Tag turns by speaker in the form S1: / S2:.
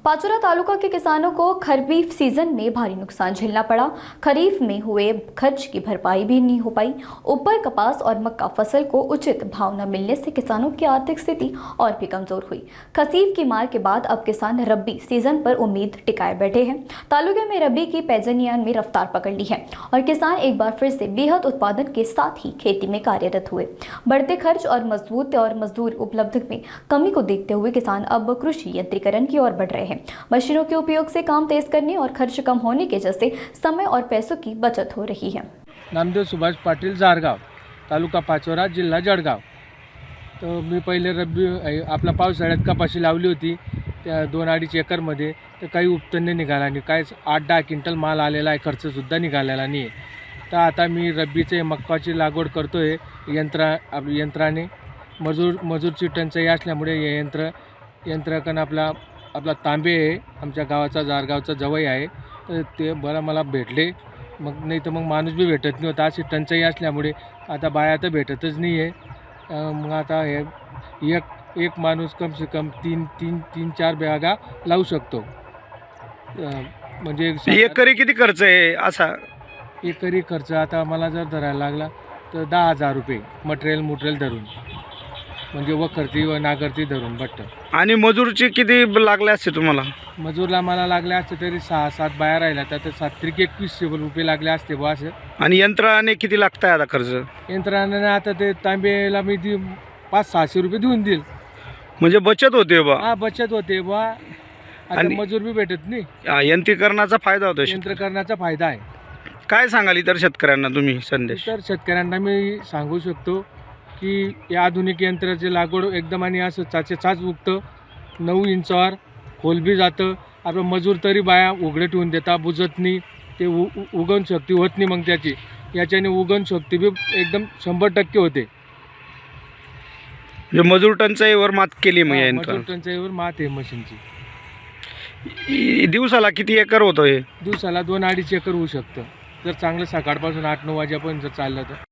S1: पाचोरा तालुका के किसानों को खरीफ सीजन में भारी नुकसान झेलना पड़ा। खरीफ में हुए खर्च की भरपाई भी नहीं हो पाई। ऊपर कपास और मक्का फसल को उचित भाव न मिलने से किसानों की आर्थिक स्थिति और भी कमजोर हुई। खरीफ की मार के बाद अब किसान रबी सीजन पर उम्मीद टिकाए बैठे हैं। तालुके में रबी की पैजनियान में रफ्तार पकड़ ली है और किसान एक बार फिर से बेहद उत्पादन के साथ ही खेती में कार्यरत हुए। बढ़ते खर्च और मजदूर उपलब्ध में कमी को देखते हुए किसान अब कृषि यंत्रीकरण की ओर बढ़ रहे हैं। मशीनों के उपयोग से काम तेज करने और खर्च कम होने के जैसे समय और पैसों की बचत हो रही है।
S2: नामदेव सुभाष पाटील जारगाव, तालुका पाचोरा, जिल्हा जळगाव। तो मी पहिले रब्बी आपला पावसाळ्यात कपाशी लावली होती त्या 2-2.5 एकरमध्ये, तर काही उपतन्य निघाला नाही, काय 8-10 क्विंटल माल आलेला आहे, खर्चसुद्धा निघालेला नाही आहे। तर आता मी रब्बीचे मक्काची लागवड करतोय यंत्राने। मजूरची टंचाई असल्यामुळे हे यंत्रकण आपला तांबे आहे, आमच्या गावाचा जारगावचा जवळ आहे, तर ते बरं मला भेटले। मग नाही तर मग माणूस बी भेटत नाही होता, अशी टंचाई असल्यामुळे आता बाया तर भेटतच नाही आहे। मग आता हे एक माणूस कम से कम 3-4 बॅगा लावू शकतो। म्हणजे
S3: एकरी किती खर्च आहे असा?
S2: एकरी खर्च आता मला जर धरायला लागला तर 10,000 रुपये मटेरियल धरून, म्हणजे वखरती व नागरती धरून बट्ट।
S3: आणि मजूरची किती लागले असते तुम्हाला?
S2: मजूरला मला लागले असते तरी 6-7 बाया राहिल्या तर 7-2100 रुपये लागले असते बा असं।
S3: आणि यंत्राने किती लागताय आता खर्च?
S2: यंत्राने आता ते तांबेला मी 500-600 रुपये देऊन देईल,
S3: म्हणजे बचत होते बा।
S2: हा, बचत होते बा। आता मजूर बी भेटत नाही,
S3: यंत्रीकरणाचा फायदा होतो।
S2: यंत्रकरणाचा फायदा आहे।
S3: काय सांगाल इतर शेतकऱ्यांना तुम्ही संदेश?
S2: तर शेतकऱ्यांना मी सांगू शकतो की या आधुनिक यंत्राची लागवड एकदम आणि असं चाच उगतं, 9 इंचावर खोल बी जातं। आपलं मजूर तरी बाया उघडे ठेवून देता, बुजत नाही, ते उगवण शक्ती होत नाही। मग याच्याने उगवण शक्ती बी एकदम 100% होते।
S3: मजूर टंचाईवर मात केली मग
S2: मजूर टंचाईवर मात आहे मशीनची।
S3: दिवसाला किती एकर होतं हे?
S2: दिवसाला 2-2.5 एकर होऊ शकतं, जर चांगलं सकाळपासून 8-9 वाजेपर्यंत चाललं तर।